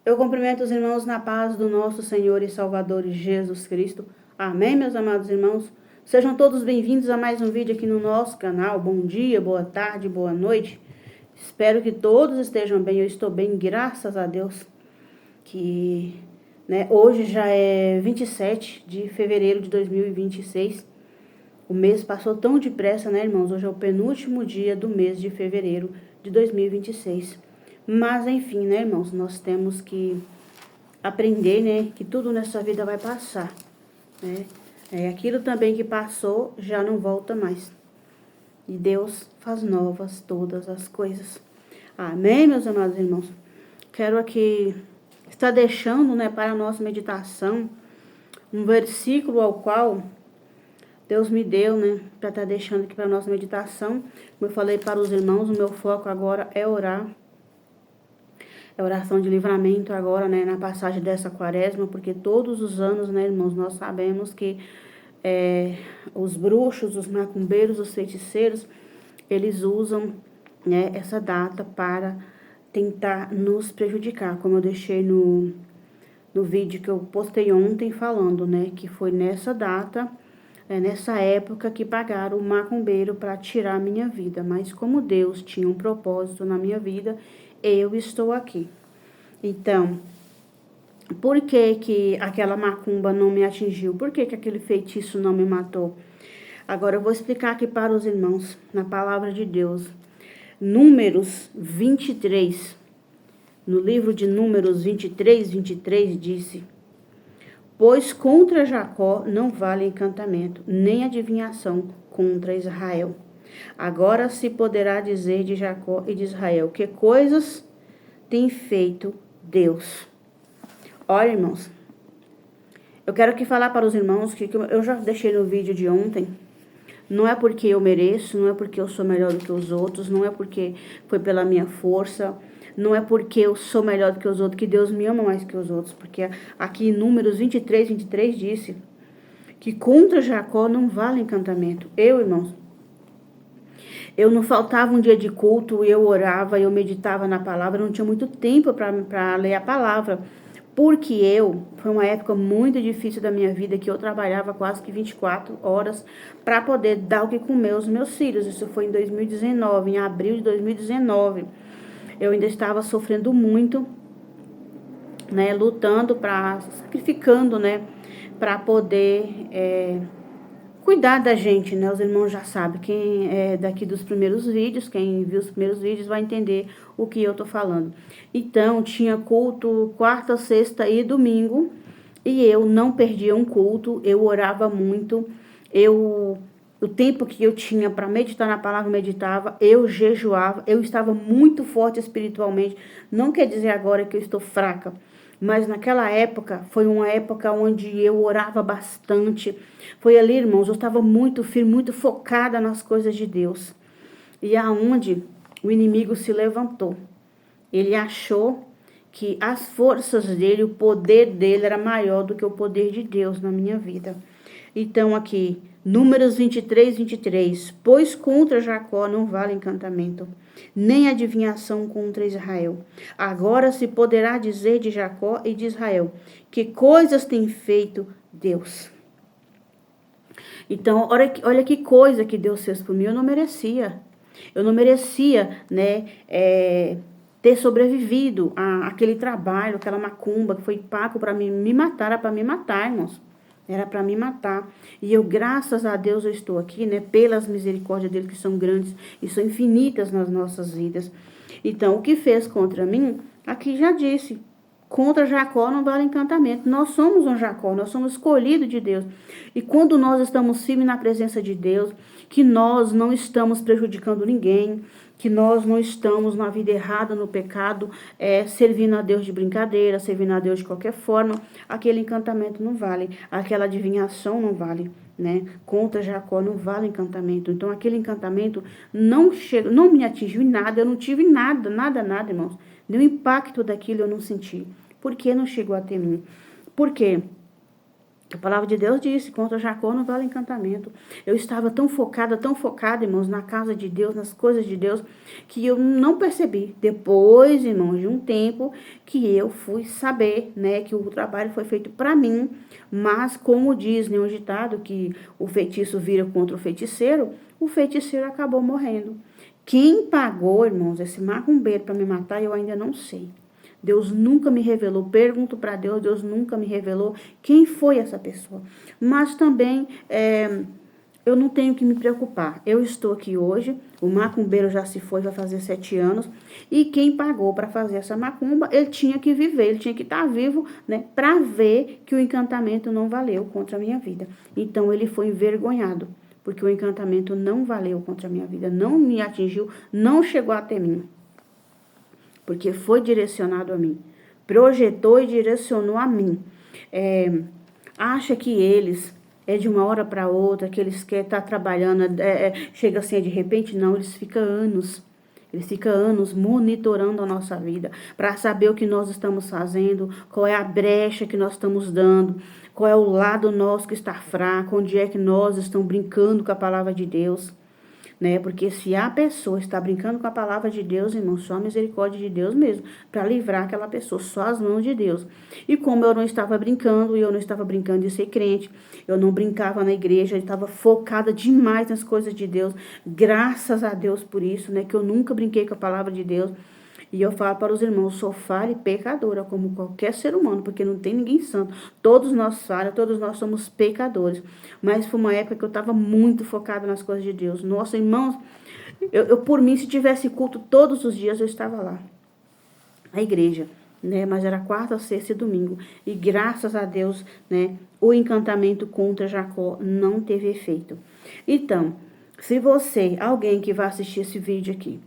Eu cumprimento os irmãos na paz do nosso Senhor e Salvador Jesus Cristo. Amém, meus amados irmãos? Sejam todos bem-vindos a mais um vídeo aqui no nosso canal. Bom dia, boa tarde, boa noite. Espero que todos estejam bem. Eu estou bem, graças a Deus. Hoje já é 27 de fevereiro de 2026. O mês passou tão depressa, né, irmãos? Hoje é o penúltimo dia do mês de fevereiro de 2026. Mas, enfim, né, irmãos? Nós temos que aprender, né, que tudo nessa vida vai passar, né? Aquilo também que passou já não volta mais. E Deus faz novas todas as coisas. Amém, meus amados irmãos? Quero aqui estar deixando, né, para a nossa meditação um versículo ao qual Deus me deu, né, para estar deixando aqui para a nossa meditação. Como eu falei para os irmãos, o meu foco agora é orar. É oração de livramento agora, né, na passagem dessa quaresma, porque todos os anos, né, irmãos, nós sabemos que os bruxos, os macumbeiros, os feiticeiros, eles usam, né, essa data para tentar nos prejudicar, como eu deixei no vídeo que eu postei ontem falando, né, que foi nessa data, nessa época que pagaram o macumbeiro para tirar a minha vida, mas como Deus tinha um propósito na minha vida, eu estou aqui. Então, por que que aquela macumba não me atingiu? Por que que aquele feitiço não me matou? Agora eu vou explicar aqui para os irmãos, na palavra de Deus. Números 23, no livro de Números 23 disse: pois contra Jacó não vale encantamento, nem adivinhação contra Israel. Agora se poderá dizer de Jacó e de Israel, que coisas tem feito Deus. Olha, irmãos, eu quero aqui falar para os irmãos que eu já deixei no vídeo de ontem. Não é porque eu mereço, não é porque eu sou melhor do que os outros, não é porque foi pela minha força, não é porque eu sou melhor do que os outros, que Deus me ama mais que os outros. Porque aqui em Números 23 disse que contra Jacó não vale encantamento. Irmãos, eu não faltava um dia de culto, eu orava, eu meditava na palavra, eu não tinha muito tempo para ler a palavra. Porque foi uma época muito difícil da minha vida, que eu trabalhava quase que 24 horas para poder dar o que comer aos meus filhos. Isso foi em 2019, em abril de 2019. Eu ainda estava sofrendo muito, né, lutando, sacrificando, né, para poder cuidar da gente, né? Os irmãos já sabem, quem é daqui dos primeiros vídeos, quem viu os primeiros vídeos vai entender o que eu tô falando. Então, tinha culto quarta, sexta e domingo, e eu não perdia um culto, eu orava muito, o tempo que eu tinha para meditar na palavra, meditava, eu jejuava, eu estava muito forte espiritualmente. Não quer dizer agora que eu estou fraca, mas naquela época, foi uma época onde eu orava bastante. Foi ali, irmãos, eu estava muito firme, muito focada nas coisas de Deus. E aonde o inimigo se levantou. Ele achou que as forças dele, o poder dele era maior do que o poder de Deus na minha vida. Então aqui, Números 23. Pois contra Jacó não vale encantamento, nem adivinhação contra Israel. Agora se poderá dizer de Jacó e de Israel, que coisas tem feito Deus. Então, olha que coisa que Deus fez por mim. Eu não merecia. Eu não merecia, né, ter sobrevivido àquele trabalho, aquela macumba que foi pago para me matar, era para me matar, irmãos. Era para me matar. E eu, graças a Deus, eu estou aqui, né? Pelas misericórdias dele, que são grandes e são infinitas nas nossas vidas. Então, o que fez contra mim, aqui já disse. Contra Jacó não vale encantamento. Nós somos um Jacó, nós somos escolhidos de Deus. E quando nós estamos firmes na presença de Deus, que nós não estamos prejudicando ninguém, que nós não estamos na vida errada, no pecado, servindo a Deus de brincadeira, servindo a Deus de qualquer forma, aquele encantamento não vale, aquela adivinhação não vale, né? Contra Jacó não vale encantamento. Então aquele encantamento não me atingiu em nada, eu não tive nada, irmãos. Nenhum impacto daquilo eu não senti. Por que não chegou até mim? Porque A palavra de Deus disse, contra Jacó não vale encantamento. Eu estava tão focada, irmãos, na casa de Deus, nas coisas de Deus, que eu não percebi. Depois, irmãos, de um tempo que eu fui saber, né, que o trabalho foi feito para mim, mas como diz, né, um ditado, que o feitiço vira contra o feiticeiro acabou morrendo. Quem pagou, irmãos, esse macumbeiro para me matar, eu ainda não sei. Deus nunca me revelou. Pergunto para Deus, Deus nunca me revelou quem foi essa pessoa. Mas também eu não tenho que me preocupar. Eu estou aqui hoje, o macumbeiro já se foi, vai fazer 7 anos, e quem pagou para fazer essa macumba, ele tinha que viver, ele tinha que estar vivo, né, para ver que o encantamento não valeu contra a minha vida. Então ele foi envergonhado, porque o encantamento não valeu contra a minha vida, não me atingiu, não chegou até mim. Porque foi direcionado a mim. Projetou e direcionou a mim. Acha que eles, de uma hora para outra, que eles querem estar trabalhando, chega assim de repente? Não, eles ficam anos. Eles ficam anos monitorando a nossa vida, para saber o que nós estamos fazendo, qual é a brecha que nós estamos dando, qual é o lado nosso que está fraco, onde é que nós estamos brincando com a palavra de Deus. Né? Porque se a pessoa está brincando com a palavra de Deus, irmão, só a misericórdia de Deus mesmo, para livrar aquela pessoa, só as mãos de Deus. E como eu não estava brincando, e eu não estava brincando de ser crente, eu não brincava na igreja, eu estava focada demais nas coisas de Deus, graças a Deus por isso, né, que eu nunca brinquei com a palavra de Deus. E eu falo para os irmãos, sou falha e pecadora, como qualquer ser humano, porque não tem ninguém santo. Todos nós falhamos, todos nós somos pecadores. Mas foi uma época que eu estava muito focada nas coisas de Deus. Nossa, irmãos, eu por mim, se tivesse culto todos os dias, eu estava lá, na igreja, né? Mas era quarta, sexta e domingo. E graças a Deus, né, o encantamento contra Jacó não teve efeito. Então, se você, alguém que vai assistir esse vídeo aqui,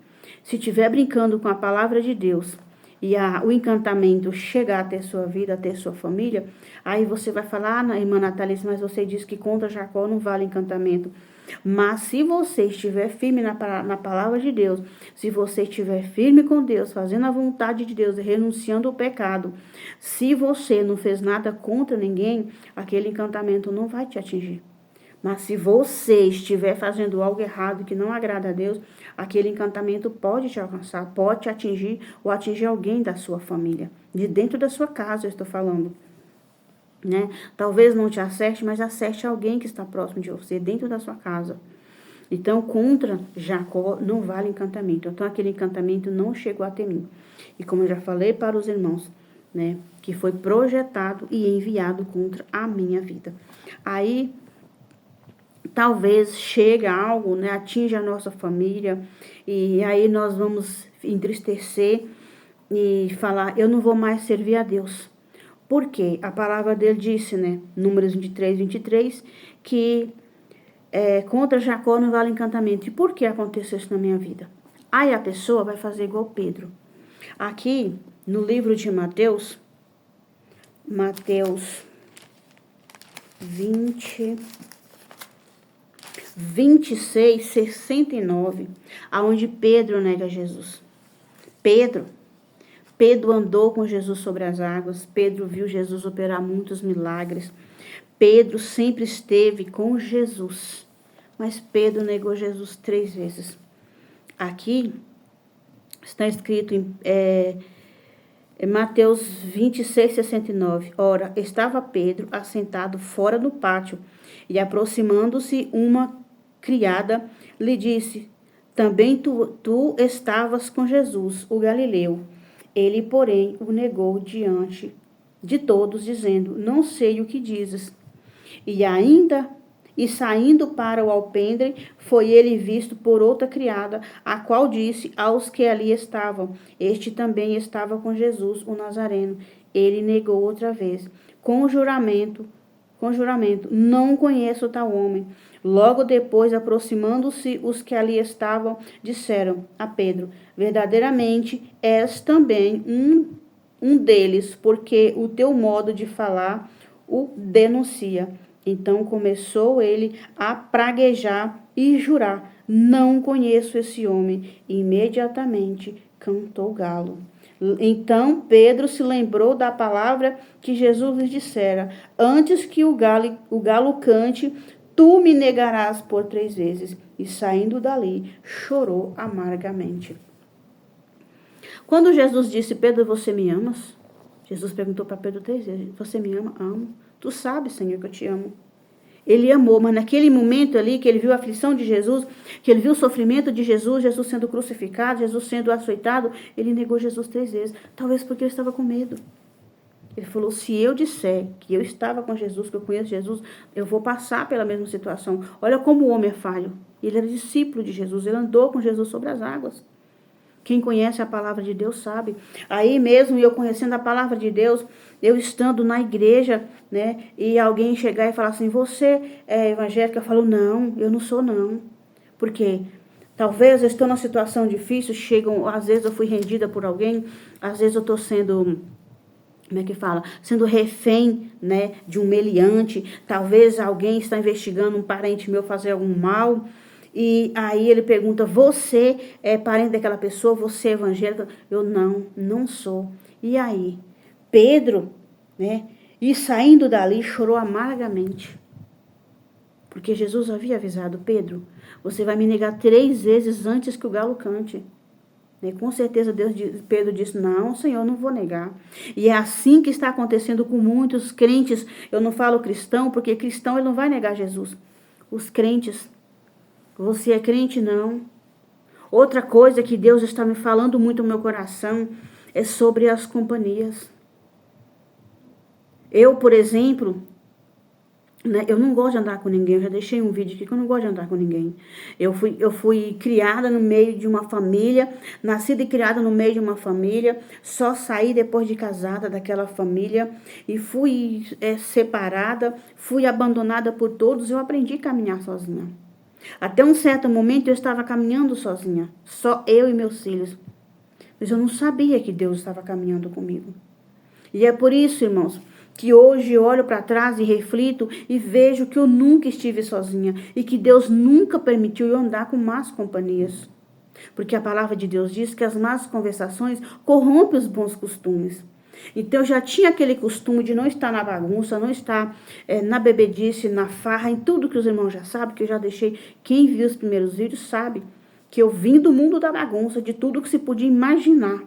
se estiver brincando com a palavra de Deus e o encantamento chegar até sua vida, até sua família, aí você vai falar, irmã Natalice, mas você disse que contra Jacó não vale encantamento. Mas se você estiver firme na palavra de Deus, se você estiver firme com Deus, fazendo a vontade de Deus e renunciando ao pecado, se você não fez nada contra ninguém, aquele encantamento não vai te atingir. Mas se você estiver fazendo algo errado que não agrada a Deus, aquele encantamento pode te alcançar, pode te atingir ou atingir alguém da sua família. De dentro da sua casa, eu estou falando. Né? Talvez não te acerte, mas acerte alguém que está próximo de você, dentro da sua casa. Então, contra Jacó não vale encantamento. Então, aquele encantamento não chegou até mim. E como eu já falei para os irmãos, né, que foi projetado e enviado contra a minha vida. Aí, talvez chegue algo, né, atinja a nossa família, e aí nós vamos entristecer e falar, eu não vou mais servir a Deus. Porque a palavra dele disse, né, Números 23, que contra Jacó não vale encantamento. E por que aconteceu isso na minha vida? Aí a pessoa vai fazer igual Pedro. Aqui, no livro de Mateus 26, 69, aonde Pedro nega Jesus. Pedro andou com Jesus sobre as águas. Pedro viu Jesus operar muitos milagres. Pedro sempre esteve com Jesus. Mas Pedro negou Jesus 3 vezes. Aqui está escrito em Mateus 26, 69. Ora, estava Pedro assentado fora do pátio, e aproximando-se uma criada, lhe disse, também tu estavas com Jesus, o Galileu. Ele, porém, o negou diante de todos, dizendo, não sei o que dizes. E saindo para o alpendre, foi ele visto por outra criada, a qual disse aos que ali estavam, este também estava com Jesus, o Nazareno. Ele negou outra vez, com juramento, não conheço tal homem. Logo depois, aproximando-se os que ali estavam, disseram a Pedro, verdadeiramente és também um deles, porque o teu modo de falar o denuncia. Então começou ele a praguejar e jurar, não conheço esse homem. E imediatamente cantou o galo. Então Pedro se lembrou da palavra que Jesus lhe dissera: antes que o galo cante, tu me negarás por 3 vezes. E saindo dali, chorou amargamente. Quando Jesus disse: Pedro, você me amas? Jesus perguntou para Pedro 3 vezes: você me ama? Amo. Tu sabes, Senhor, que eu te amo. Ele amou, mas naquele momento ali, que ele viu a aflição de Jesus, que ele viu o sofrimento de Jesus, Jesus sendo crucificado, Jesus sendo açoitado, ele negou Jesus 3 vezes. Talvez porque ele estava com medo. Ele falou: se eu disser que eu estava com Jesus, que eu conheço Jesus, eu vou passar pela mesma situação. Olha como o homem é falho. Ele era discípulo de Jesus, ele andou com Jesus sobre as águas. Quem conhece a palavra de Deus sabe. Aí mesmo, eu conhecendo a palavra de Deus, eu estando na igreja, né, e alguém chegar e falar assim: você é evangélica? Eu falo: não, eu não sou não. Por quê? Talvez eu estou numa situação difícil, às vezes eu fui rendida por alguém, às vezes eu estou sendo, como é que fala? Sendo refém, né, de um meliante. Talvez alguém está investigando um parente meu fazer algum mal. E aí ele pergunta: você é parente daquela pessoa? Você é evangélica? Eu não sou. E aí? Pedro, né? E saindo dali chorou amargamente. Porque Jesus havia avisado: Pedro, você vai me negar 3 vezes antes que o galo cante. E com certeza Pedro disse: não, Senhor, não vou negar. E é assim que está acontecendo com muitos crentes. Eu não falo cristão, porque cristão ele não vai negar Jesus. Os crentes. Você é crente? Não. Outra coisa que Deus está me falando muito no meu coração é sobre as companhias. Eu, por exemplo, né, eu não gosto de andar com ninguém. Eu já deixei um vídeo aqui que eu não gosto de andar com ninguém. Eu fui criada no meio de uma família, nascida e criada no meio de uma família, só saí depois de casada daquela família e fui separada, fui abandonada por todos. Eu aprendi a caminhar sozinha. Até um certo momento eu estava caminhando sozinha, só eu e meus filhos. Mas eu não sabia que Deus estava caminhando comigo. E é por isso, irmãos, que hoje eu olho para trás e reflito e vejo que eu nunca estive sozinha e que Deus nunca permitiu eu andar com más companhias. Porque a palavra de Deus diz que as más conversações corrompem os bons costumes. Então eu já tinha aquele costume de não estar na bagunça, não estar na bebedice, na farra, em tudo que os irmãos já sabem, que eu já deixei. Quem viu os primeiros vídeos sabe que eu vim do mundo da bagunça, de tudo que se podia imaginar.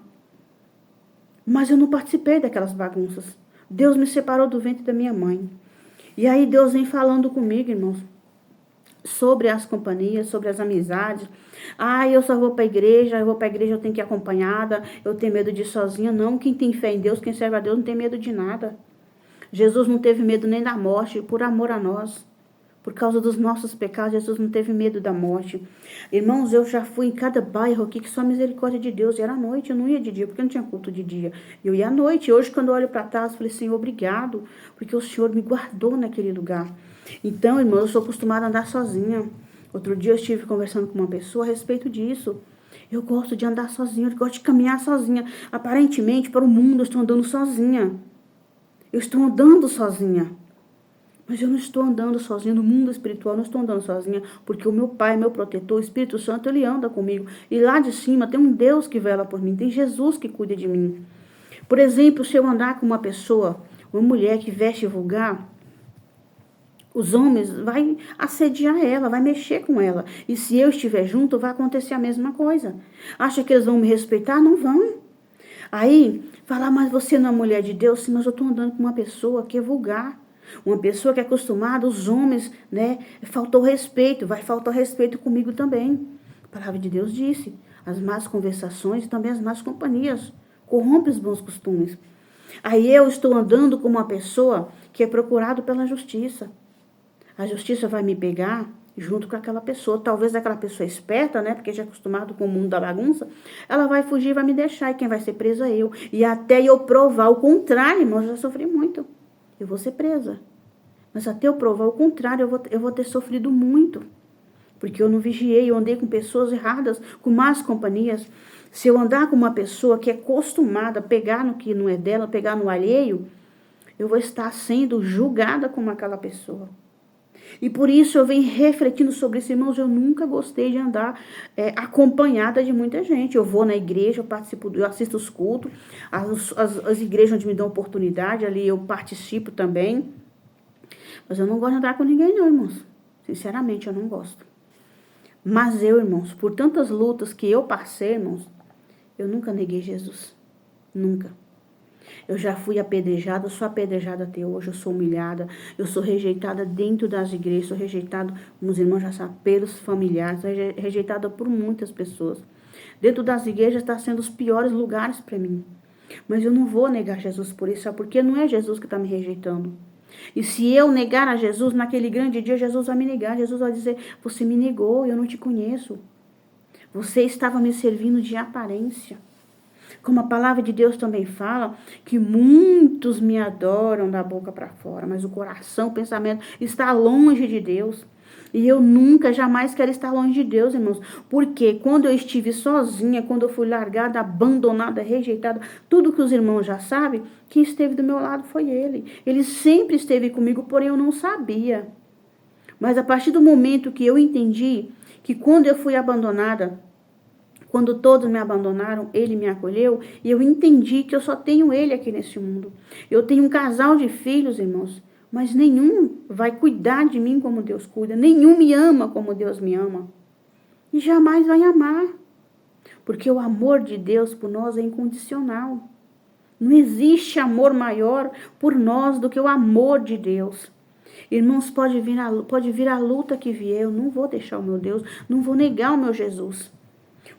Mas eu não participei daquelas bagunças. Deus me separou do ventre da minha mãe. E aí Deus vem falando comigo, irmãos, sobre as companhias, sobre as amizades. Eu só vou para a igreja, eu tenho que ir acompanhada, eu tenho medo de ir sozinha. Não, quem tem fé em Deus, quem serve a Deus, não tem medo de nada. Jesus não teve medo nem da morte, por amor a nós. Por causa dos nossos pecados, Jesus não teve medo da morte. Irmãos, eu já fui em cada bairro aqui que só a misericórdia de Deus. E era à noite, eu não ia de dia, porque não tinha culto de dia. Eu ia à noite. Hoje, quando eu olho para trás, eu falei: Senhor, obrigado, porque o Senhor me guardou naquele lugar. Então, irmão, eu sou acostumada a andar sozinha. Outro dia eu estive conversando com uma pessoa a respeito disso. Eu gosto de andar sozinha, eu gosto de caminhar sozinha. Aparentemente, para o mundo, eu estou andando sozinha. Eu estou andando sozinha. Mas eu não estou andando sozinha no mundo espiritual, não estou andando sozinha, porque o meu Pai, meu protetor, o Espírito Santo, ele anda comigo. E lá de cima tem um Deus que vela por mim, tem Jesus que cuida de mim. Por exemplo, se eu andar com uma pessoa, uma mulher que veste vulgar, os homens vão assediar ela, vai mexer com ela. E se eu estiver junto, vai acontecer a mesma coisa. Acha que eles vão me respeitar? Não vão. Aí, falar: mas você não é mulher de Deus? Sim, mas eu estou andando com uma pessoa que é vulgar. Uma pessoa que é acostumada, os homens, né? Faltou respeito, vai faltar respeito comigo também. A palavra de Deus disse: as más conversações e também as más companhias corrompem os bons costumes. Aí eu estou andando com uma pessoa que é procurado pela justiça. A justiça vai me pegar junto com aquela pessoa. Talvez aquela pessoa esperta, né? Porque já é acostumado com o mundo da bagunça. Ela vai fugir, vai me deixar. E quem vai ser presa é eu. E até eu provar o contrário, irmão, eu já sofri muito. Eu vou ser presa. Mas até eu provar o contrário, eu vou ter sofrido muito. Porque eu não vigiei, eu andei com pessoas erradas, com más companhias. Se eu andar com uma pessoa que é acostumada a pegar no que não é dela, pegar no alheio, eu vou estar sendo julgada como aquela pessoa. E por isso eu venho refletindo sobre isso, irmãos. Eu nunca gostei de andar acompanhada de muita gente. Eu vou na igreja, eu participo, eu assisto os cultos, as igrejas onde me dão oportunidade, ali eu participo também. Mas eu não gosto de andar com ninguém não, irmãos. Sinceramente, eu não gosto. Mas eu, irmãos, por tantas lutas que eu passei, irmãos, eu nunca neguei Jesus. Nunca. Eu já fui apedrejada, eu sou apedrejada até hoje, eu sou humilhada, eu sou rejeitada dentro das igrejas, sou rejeitada, como os irmãos já sabem, pelos familiares, sou rejeitada por muitas pessoas. Dentro das igrejas está sendo os piores lugares para mim. Mas eu não vou negar Jesus por isso, sabe? Porque não é Jesus que está me rejeitando. E se eu negar a Jesus, naquele grande dia, Jesus vai me negar. Jesus vai dizer, você me negou, eu não te conheço. Você estava me servindo de aparência. Como a palavra de Deus também fala, que muitos me adoram da boca para fora, mas o coração, o pensamento está longe de Deus. E eu nunca, jamais quero estar longe de Deus, irmãos. Porque quando eu estive sozinha, quando eu fui largada, abandonada, rejeitada, tudo que os irmãos já sabem, quem esteve do meu lado foi Ele. Ele sempre esteve comigo, porém eu não sabia. Mas a partir do momento que eu entendi que quando eu fui abandonada, quando todos me abandonaram, Ele me acolheu, e eu entendi que eu só tenho Ele aqui nesse mundo. Eu tenho um casal de filhos, irmãos, mas nenhum vai cuidar de mim como Deus cuida, nenhum me ama como Deus me ama, e jamais vai amar, porque o amor de Deus por nós é incondicional. Não existe amor maior por nós do que o amor de Deus. Irmãos, pode vir a luta que vier, eu não vou deixar o meu Deus, não vou negar o meu Jesus.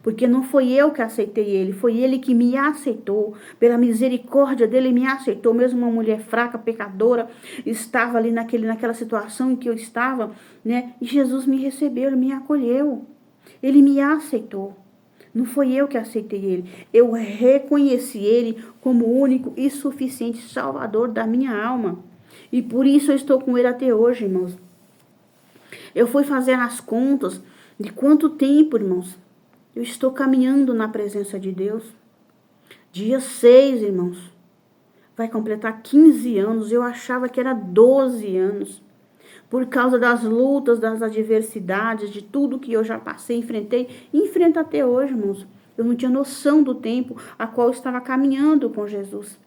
Porque não foi eu que aceitei Ele, foi Ele que me aceitou. Pela misericórdia dEle, me aceitou. Mesmo uma mulher fraca, pecadora, estava ali naquela situação em que eu estava, né? E Jesus me recebeu, Ele me acolheu. Ele me aceitou. Não foi eu que aceitei Ele. Eu reconheci Ele como o único e suficiente Salvador da minha alma. E por isso eu estou com Ele até hoje, irmãos. Eu fui fazer as contas de quanto tempo, irmãos, eu estou caminhando na presença de Deus. Dia 6, irmãos. Vai completar 15 anos. Eu achava que era 12 anos. Por causa das lutas, das adversidades, de tudo que eu já passei, enfrentei. E enfrento até hoje, irmãos. Eu não tinha noção do tempo a qual eu estava caminhando com Jesus.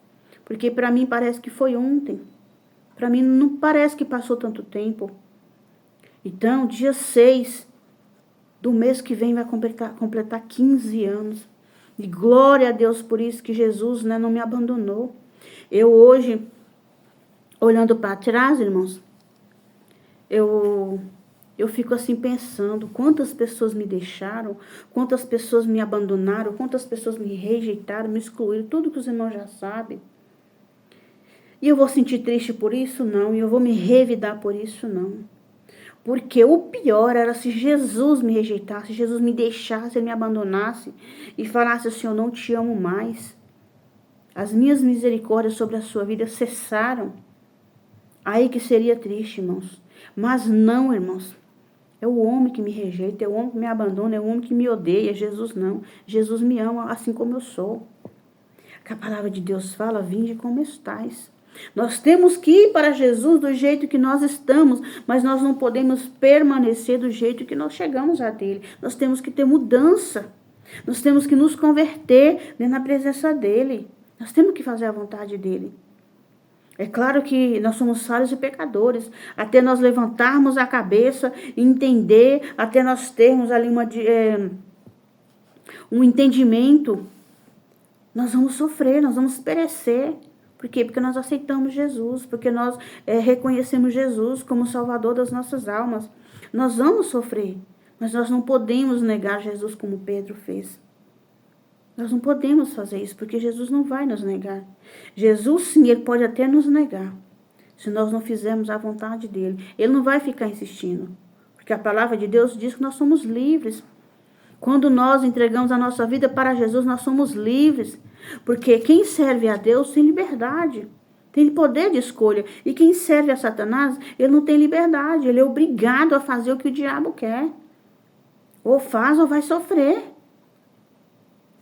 Porque para mim parece que foi ontem. Para mim não parece que passou tanto tempo. Então, dia 6 do mês que vem vai completar 15 anos. E glória a Deus por isso que Jesus, né, não me abandonou. Eu hoje, olhando para trás, irmãos, eu fico assim pensando, quantas pessoas me deixaram, quantas pessoas me abandonaram, quantas pessoas me rejeitaram, me excluíram, tudo que os irmãos já sabem. E eu vou sentir triste por isso? Não. E eu vou me revidar por isso? Não. Porque o pior era se Jesus me rejeitasse, se Jesus me deixasse, Ele me abandonasse e falasse assim, eu não te amo mais. As minhas misericórdias sobre a sua vida cessaram. Aí que seria triste, irmãos. Mas não, irmãos. É o homem que me rejeita, é o homem que me abandona, é o homem que me odeia. Jesus não. Jesus me ama assim como eu sou. Que a palavra de Deus fala, vinde como estais. Nós temos que ir para Jesus do jeito que nós estamos, mas nós não podemos permanecer do jeito que nós chegamos a dele. Nós temos que ter mudança. Nós temos que nos converter na presença dele. Nós temos que fazer a vontade dele. É claro que nós somos falhos e pecadores. Até nós levantarmos a cabeça, entender, até nós termos ali um entendimento, nós vamos sofrer, nós vamos perecer. Por quê? Porque nós aceitamos Jesus, porque nós reconhecemos Jesus como Salvador das nossas almas. Nós vamos sofrer, mas nós não podemos negar Jesus como Pedro fez. Nós não podemos fazer isso, porque Jesus não vai nos negar. Jesus, sim, Ele pode até nos negar, se nós não fizermos a vontade dEle. Ele não vai ficar insistindo, porque a palavra de Deus diz que nós somos livres. Quando nós entregamos a nossa vida para Jesus, nós somos livres. Porque quem serve a Deus tem liberdade, tem poder de escolha. E quem serve a Satanás, ele não tem liberdade, ele é obrigado a fazer o que o diabo quer. Ou faz ou vai sofrer.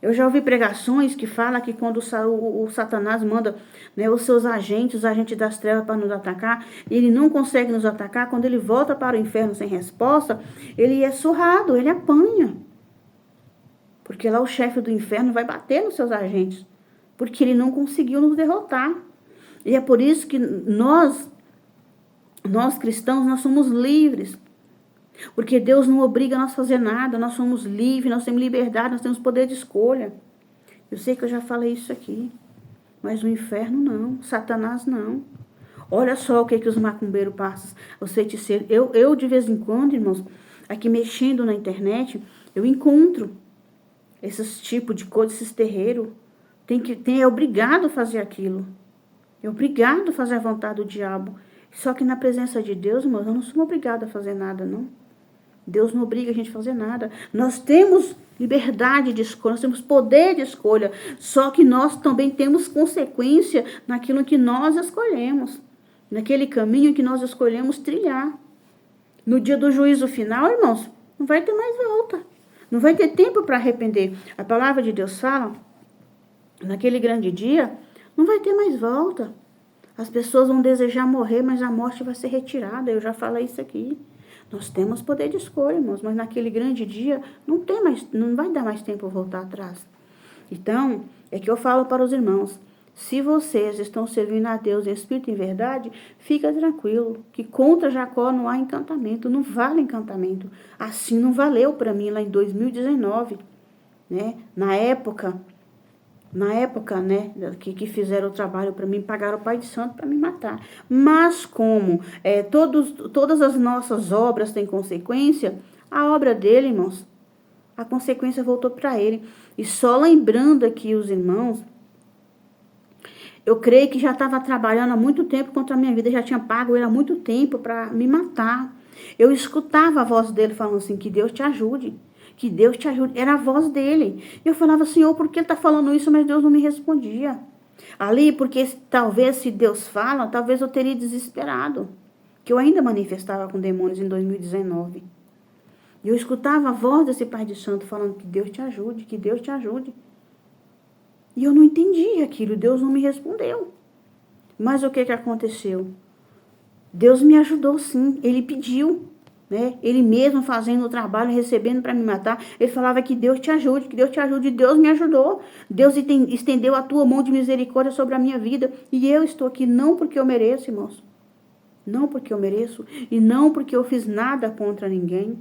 Eu já ouvi pregações que falam que quando o Satanás manda, né, os seus agentes, os agentes das trevas para nos atacar, e ele não consegue nos atacar, quando ele volta para o inferno sem resposta, ele é surrado, ele apanha. Porque lá o chefe do inferno vai bater nos seus agentes, porque ele não conseguiu nos derrotar. E é por isso que nós cristãos, nós somos livres. Porque Deus não obriga a nós a fazer nada, nós somos livres, nós temos liberdade, nós temos poder de escolha. Eu sei que eu já falei isso aqui, mas o inferno não, Satanás não. Olha só o que os macumbeiros passam, os feiticeiros. Eu de vez em quando, irmãos, aqui mexendo na internet, eu encontro esses tipos de coisas, esses terreiros. É obrigado a fazer aquilo. É obrigado a fazer a vontade do diabo. Só que na presença de Deus, irmãos, eu não sou obrigada a fazer nada, não. Deus não obriga a gente a fazer nada. Nós temos liberdade de escolha, nós temos poder de escolha. Só que nós também temos consequência naquilo que nós escolhemos. Naquele caminho que nós escolhemos trilhar. No dia do juízo final, irmãos, não vai ter mais volta. Não vai ter tempo para arrepender. A palavra de Deus fala, naquele grande dia, não vai ter mais volta. As pessoas vão desejar morrer, mas a morte vai ser retirada. Eu já falei isso aqui. Nós temos poder de escolha, irmãos, mas naquele grande dia não vai dar mais tempo voltar atrás. Então, é que eu falo para os irmãos, se vocês estão servindo a Deus em espírito e em verdade, fica tranquilo, que contra Jacó não há encantamento, não vale encantamento. Assim não valeu para mim lá em 2019, né? Na época, né, que fizeram o trabalho para mim, pagaram o pai de santo para me matar. Mas como todas as nossas obras têm consequência, a obra dele, irmãos, a consequência voltou para ele. E só lembrando aqui os irmãos, eu creio que já estava trabalhando há muito tempo contra a minha vida, já tinha pago ele há muito tempo para me matar. Eu escutava a voz dele falando assim, que Deus te ajude. Que Deus te ajude. Era a voz dele. Eu falava, Senhor, por que ele está falando isso? Mas Deus não me respondia. Ali, porque talvez se Deus fala, talvez eu teria desesperado. Que eu ainda manifestava com demônios em 2019. E eu escutava a voz desse pai de santo falando que Deus te ajude, que Deus te ajude. E eu não entendi aquilo. Deus não me respondeu. Mas o que aconteceu? Deus me ajudou sim. Ele pediu. Né? Ele mesmo fazendo o trabalho, recebendo para me matar, ele falava que Deus te ajude, que Deus te ajude, e Deus me ajudou. Deus estendeu a tua mão de misericórdia sobre a minha vida, e eu estou aqui não porque eu mereço, irmãos, não porque eu mereço, e não porque eu fiz nada contra ninguém.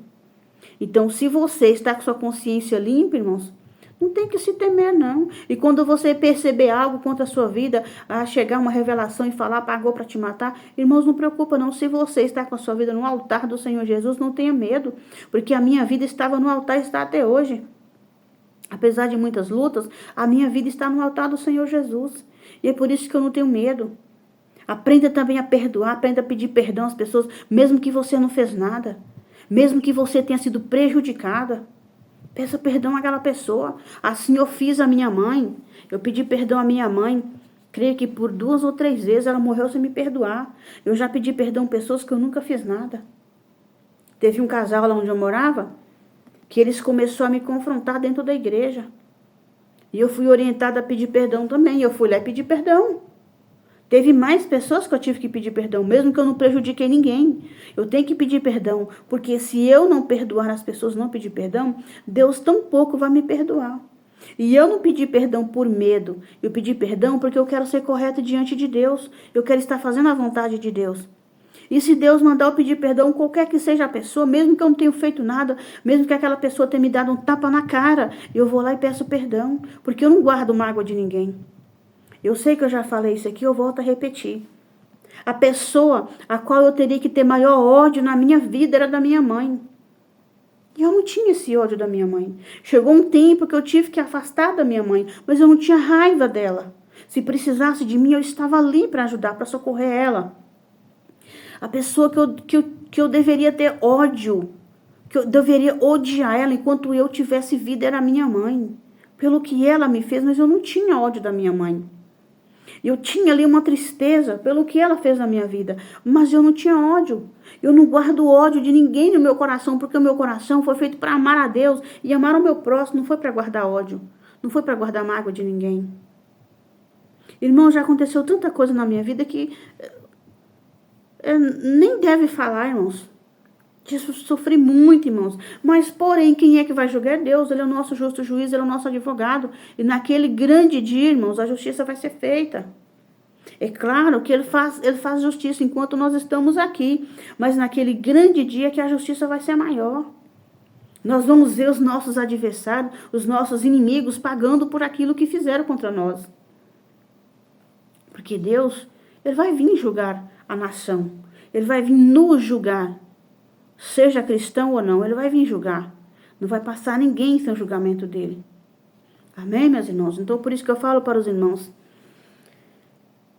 Então, se você está com sua consciência limpa, irmãos, não tem que se temer, não. E quando você perceber algo contra a sua vida, a chegar uma revelação e falar, pagou para te matar, irmãos, não preocupa, não. Se você está com a sua vida no altar do Senhor Jesus, não tenha medo. Porque a minha vida estava no altar e está até hoje. Apesar de muitas lutas, a minha vida está no altar do Senhor Jesus. E é por isso que eu não tenho medo. Aprenda também a perdoar, aprenda a pedir perdão às pessoas, mesmo que você não fez nada. Mesmo que você tenha sido prejudicada. Peça perdão àquela pessoa. Assim eu fiz a minha mãe. Eu pedi perdão à minha mãe. Creio que por 2 ou 3 vezes ela morreu sem me perdoar. Eu já pedi perdão a pessoas que eu nunca fiz nada. Teve um casal lá onde eu morava, que eles começaram a me confrontar dentro da igreja. E eu fui orientada a pedir perdão também. Eu fui lá e pedi perdão. Teve mais pessoas que eu tive que pedir perdão, mesmo que eu não prejudiquei ninguém. Eu tenho que pedir perdão, porque se eu não perdoar as pessoas, não pedir perdão, Deus tampouco vai me perdoar. E eu não pedi perdão por medo, eu pedi perdão porque eu quero ser correta diante de Deus. Eu quero estar fazendo a vontade de Deus. E se Deus mandar eu pedir perdão, qualquer que seja a pessoa, mesmo que eu não tenha feito nada, mesmo que aquela pessoa tenha me dado um tapa na cara, eu vou lá e peço perdão, porque eu não guardo mágoa de ninguém. Eu sei que eu já falei isso aqui, eu volto a repetir. A pessoa a qual eu teria que ter maior ódio na minha vida era da minha mãe. E eu não tinha esse ódio da minha mãe. Chegou um tempo que eu tive que afastar da minha mãe, mas eu não tinha raiva dela. Se precisasse de mim, eu estava ali para ajudar, para socorrer ela. A pessoa que eu deveria ter ódio, que eu deveria odiar ela enquanto eu tivesse vida, era a minha mãe. Pelo que ela me fez, mas eu não tinha ódio da minha mãe. Eu tinha ali uma tristeza pelo que ela fez na minha vida, mas eu não tinha ódio. Eu não guardo ódio de ninguém no meu coração, porque o meu coração foi feito para amar a Deus e amar o meu próximo, não foi para guardar ódio. Não foi para guardar mágoa de ninguém. Irmão, já aconteceu tanta coisa na minha vida que nem deve falar, irmãos. Disso sofri muito, irmãos. Mas, porém, quem é que vai julgar? É Deus. Ele é o nosso justo juiz, ele é o nosso advogado. E naquele grande dia, irmãos, a justiça vai ser feita. É claro que ele faz justiça enquanto nós estamos aqui. Mas naquele grande dia que a justiça vai ser maior. Nós vamos ver os nossos adversários, os nossos inimigos, pagando por aquilo que fizeram contra nós. Porque Deus, ele vai vir julgar a nação. Ele vai vir nos julgar. Seja cristão ou não, ele vai vir julgar. Não vai passar ninguém sem o julgamento dele. Amém, meus irmãos? Então, por isso que eu falo para os irmãos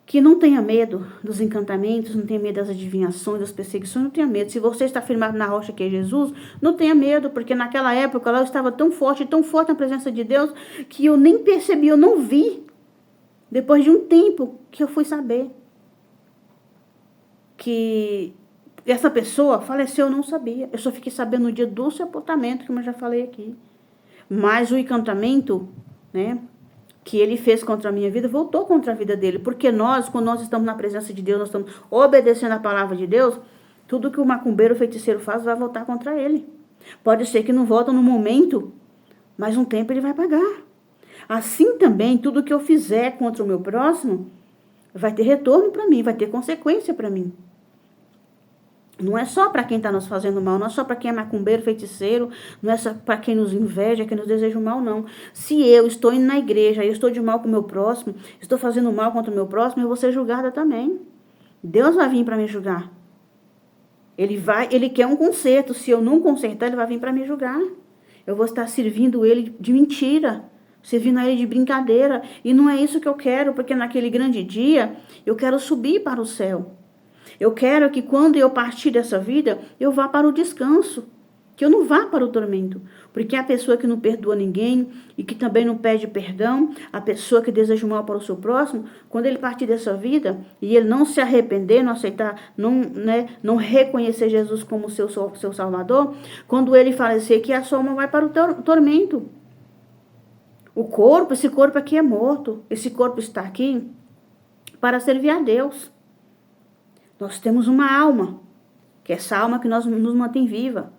que não tenha medo dos encantamentos, não tenha medo das adivinhações, das perseguições, não tenha medo. Se você está firmado na rocha que é Jesus, não tenha medo, porque naquela época lá eu estava tão forte na presença de Deus, que eu nem percebi, eu não vi. Depois de um tempo que eu fui saber que essa pessoa faleceu, eu não sabia. Eu só fiquei sabendo no dia do sepultamento, como eu já falei aqui. Mas o encantamento, né, que ele fez contra a minha vida, voltou contra a vida dele. Porque nós, quando nós estamos na presença de Deus, nós estamos obedecendo a palavra de Deus, tudo que o macumbeiro, o feiticeiro faz, vai voltar contra ele. Pode ser que não volta no momento, mas um tempo ele vai pagar. Assim também, tudo que eu fizer contra o meu próximo, vai ter retorno para mim, vai ter consequência para mim. Não é só para quem está nos fazendo mal, não é só para quem é macumbeiro, feiticeiro, não é só para quem nos inveja, quem nos deseja o mal, não. Se eu estou indo na igreja, eu estou de mal com o meu próximo, estou fazendo mal contra o meu próximo, eu vou ser julgada também. Deus vai vir para me julgar. Ele quer um conserto. Se eu não consertar, ele vai vir para me julgar. Eu vou estar servindo ele de mentira, servindo a ele de brincadeira. E não é isso que eu quero, porque naquele grande dia, eu quero subir para o céu. Eu quero que quando eu partir dessa vida, eu vá para o descanso. Que eu não vá para o tormento. Porque a pessoa que não perdoa ninguém e que também não pede perdão, a pessoa que deseja o mal para o seu próximo, quando ele partir dessa vida e ele não se arrepender, não aceitar, não reconhecer Jesus como seu Salvador, quando ele falecer, que a sua alma vai para o tormento. Esse corpo aqui é morto. Esse corpo está aqui para servir a Deus. Nós temos uma alma, que é essa alma que nos mantém viva.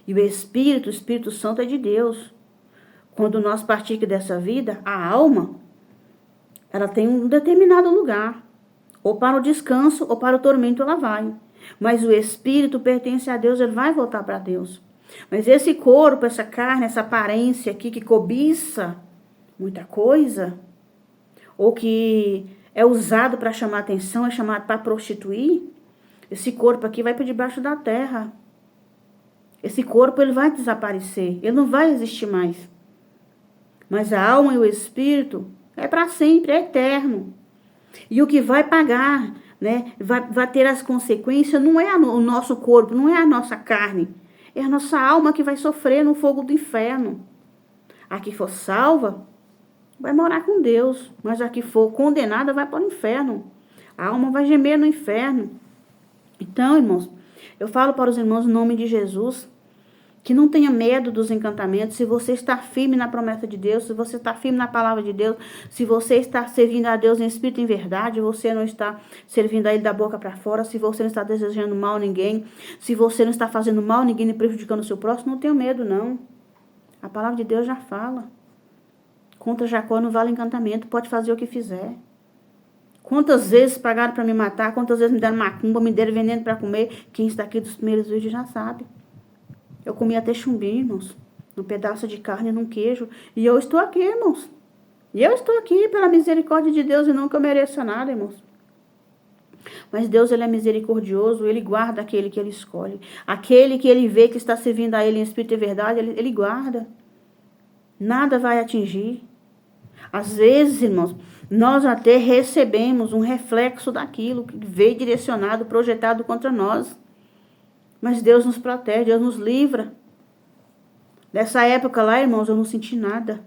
E o Espírito Santo é de Deus. Quando nós partimos dessa vida, a alma, ela tem um determinado lugar. Ou para o descanso, ou para o tormento ela vai. Mas o Espírito pertence a Deus, ele vai voltar para Deus. Mas esse corpo, essa carne, essa aparência aqui que cobiça muita coisa, ou que é usado para chamar atenção, é chamado para prostituir, esse corpo aqui vai para debaixo da terra. Esse corpo ele vai desaparecer, ele não vai existir mais. Mas a alma e o espírito é para sempre, é eterno. E o que vai pagar, né, vai ter as consequências, não é o nosso corpo, não é a nossa carne. É a nossa alma que vai sofrer no fogo do inferno. A que for salva, vai morar com Deus. Mas a que for condenada, vai para o inferno. A alma vai gemer no inferno. Então, irmãos, eu falo para os irmãos em nome de Jesus, que não tenha medo dos encantamentos. Se você está firme na promessa de Deus, se você está firme na palavra de Deus, se você está servindo a Deus em espírito e em verdade, você não está servindo a Ele da boca para fora, se você não está desejando mal a ninguém, se você não está fazendo mal a ninguém e prejudicando o seu próximo, não tenha medo, não. A palavra de Deus já fala. Contra Jacó não vale encantamento, pode fazer o que fizer. Quantas vezes pagaram para me matar, quantas vezes me deram macumba, me deram veneno para comer. Quem está aqui dos primeiros vídeos já sabe. Eu comi até chumbinho, irmãos. Um pedaço de carne num queijo. E eu estou aqui, irmãos. E eu estou aqui pela misericórdia de Deus e não que eu mereça nada, irmãos. Mas Deus, ele é misericordioso, ele guarda aquele que ele escolhe. Aquele que ele vê que está servindo a ele em espírito e verdade, ele guarda. Nada vai atingir. Às vezes, irmãos, nós até recebemos um reflexo daquilo que veio direcionado, projetado contra nós. Mas Deus nos protege, Deus nos livra. Nessa época lá, irmãos, eu não senti nada.